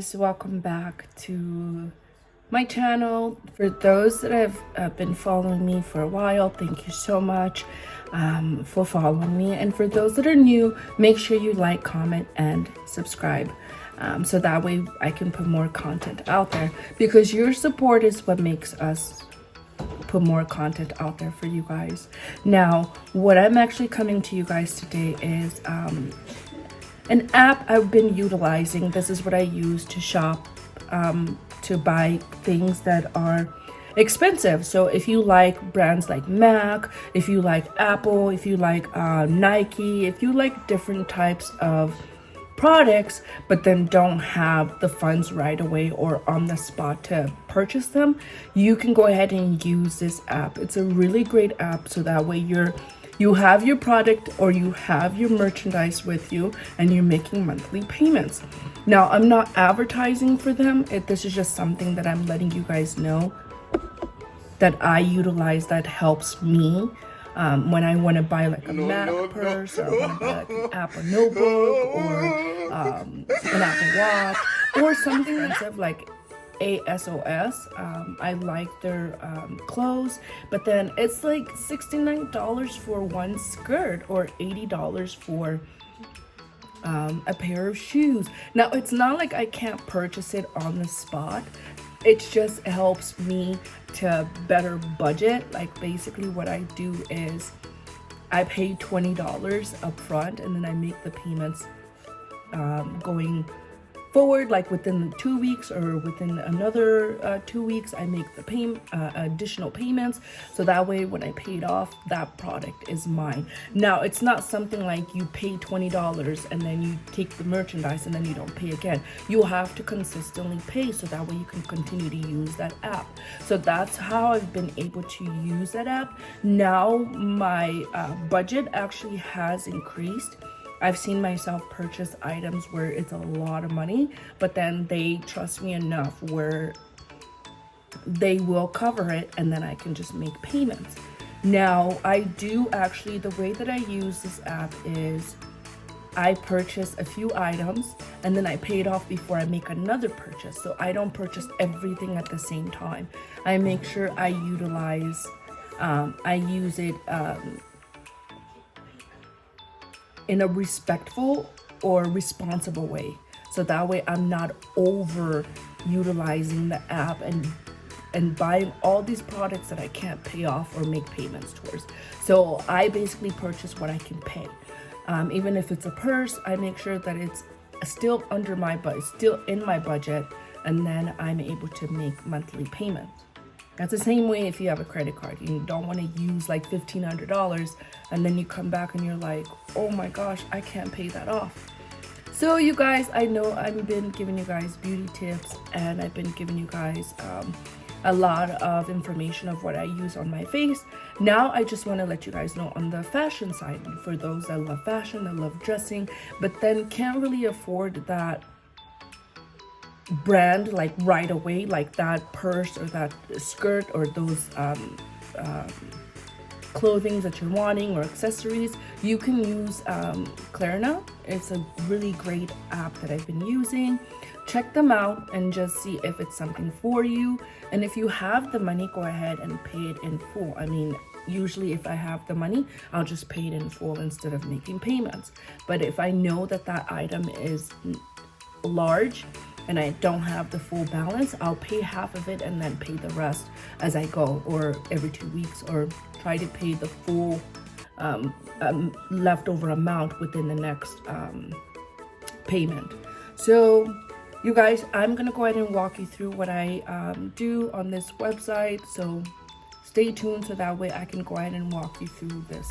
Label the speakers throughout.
Speaker 1: guys, welcome back to my channel. For those that have been following me for a while, thank you so much for following me. And for those that are new, make sure you like, comment, and subscribe. So that way I can put more content out there, because your support is what makes us put more content out there for you guys. Now, what I'm actually coming to you guys today is an app I've been utilizing. This is what I use to shop, to buy things that are expensive. So if you like brands like Mac, if you like Apple, if you like Nike, if you like different types of products but then don't have the funds right away or on the spot to purchase them, you can go ahead and use this app. It's a really great app, so that way you have your product or you have your merchandise with you and you're making monthly payments. Now, I'm not advertising for them. This is just something that I'm letting you guys know that I utilize, that helps me when I want to buy like a Mac purse, or I want to buy like an Apple notebook, or an Apple Watch, or something expensive like ASOS. I like their clothes, but then it's like $69 for one skirt or $80 for a pair of shoes. Now, it's not like I can't purchase it on the spot. It just helps me to better budget. Like, basically what I do is I pay $20 up front, and then I make the payments going forward, like within 2 weeks or within another 2 weeks. I make the additional payments, so that way when I paid off, that product is mine. Now, it's not something like you pay $20 and then you take the merchandise and then you don't pay again. You have to consistently pay, so that way you can continue to use that app. So that's how I've been able to use that app. Now my budget actually has increased. I've seen myself purchase items where it's a lot of money, but then they trust me enough where they will cover it, and then I can just make payments. Now, I do actually, the way that I use this app is I purchase a few items and then I pay it off before I make another purchase. So I don't purchase everything at the same time. I make sure I use it in a respectful or responsible way, so that way I'm not over utilizing the app and buying all these products that I can't pay off or make payments towards. So I basically purchase what I can pay. Even if it's a purse, I make sure that it's still under my budget, still in my budget, and then I'm able to make monthly payments. That's the same way if you have a credit card. You don't want to use like $1,500 and then you come back and you're like, oh my gosh, I can't pay that off. So you guys, I know I've been giving you guys beauty tips, and I've been giving you guys a lot of information of what I use on my face. Now I just want to let you guys know on the fashion side, for those that love fashion, that love dressing, but then can't really afford that brand like right away, like that purse or that skirt or those clothing that you're wanting or accessories, you can use Klarna. It's a really great app that I've been using. Check them out and just see if it's something for you. And if you have the money, go ahead and pay it in full. I mean, usually if I have the money, I'll just pay it in full instead of making payments. But if I know that that item is large and I don't have the full balance, I'll pay half of it and then pay the rest as I go, or every 2 weeks, or try to pay the full leftover amount within the next payment. So you guys, I'm gonna go ahead and walk you through what I do on this website, so stay tuned, so that way I can go ahead and walk you through this.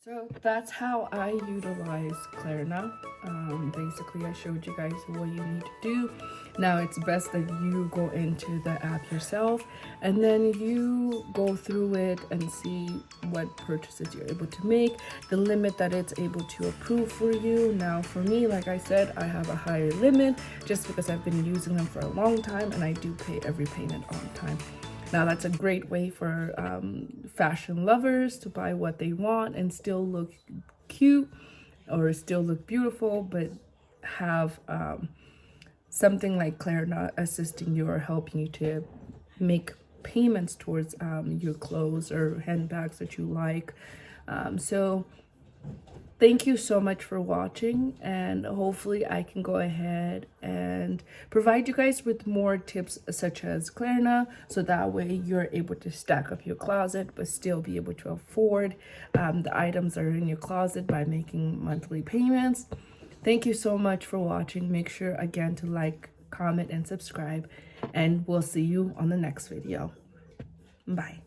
Speaker 1: So that's how I utilize Klarna. Basically, I showed you guys what you need to do. Now it's best that you go into the app yourself and then you go through it and see what purchases you're able to make, the limit that it's able to approve for you. Now for me, like I said, I have a higher limit just because I've been using them for a long time and I do pay every payment on time. Now that's a great way for fashion lovers to buy what they want and still look cute or still look beautiful, but have something like Klarna assisting you or helping you to make payments towards your clothes or handbags that you like. So thank you so much for watching, and hopefully I can go ahead and provide you guys with more tips such as Klarna, so that way you're able to stack up your closet but still be able to afford the items that are in your closet by making monthly payments. Thank you so much for watching. Make sure again to like, comment, and subscribe, and we'll see you on the next video. Bye.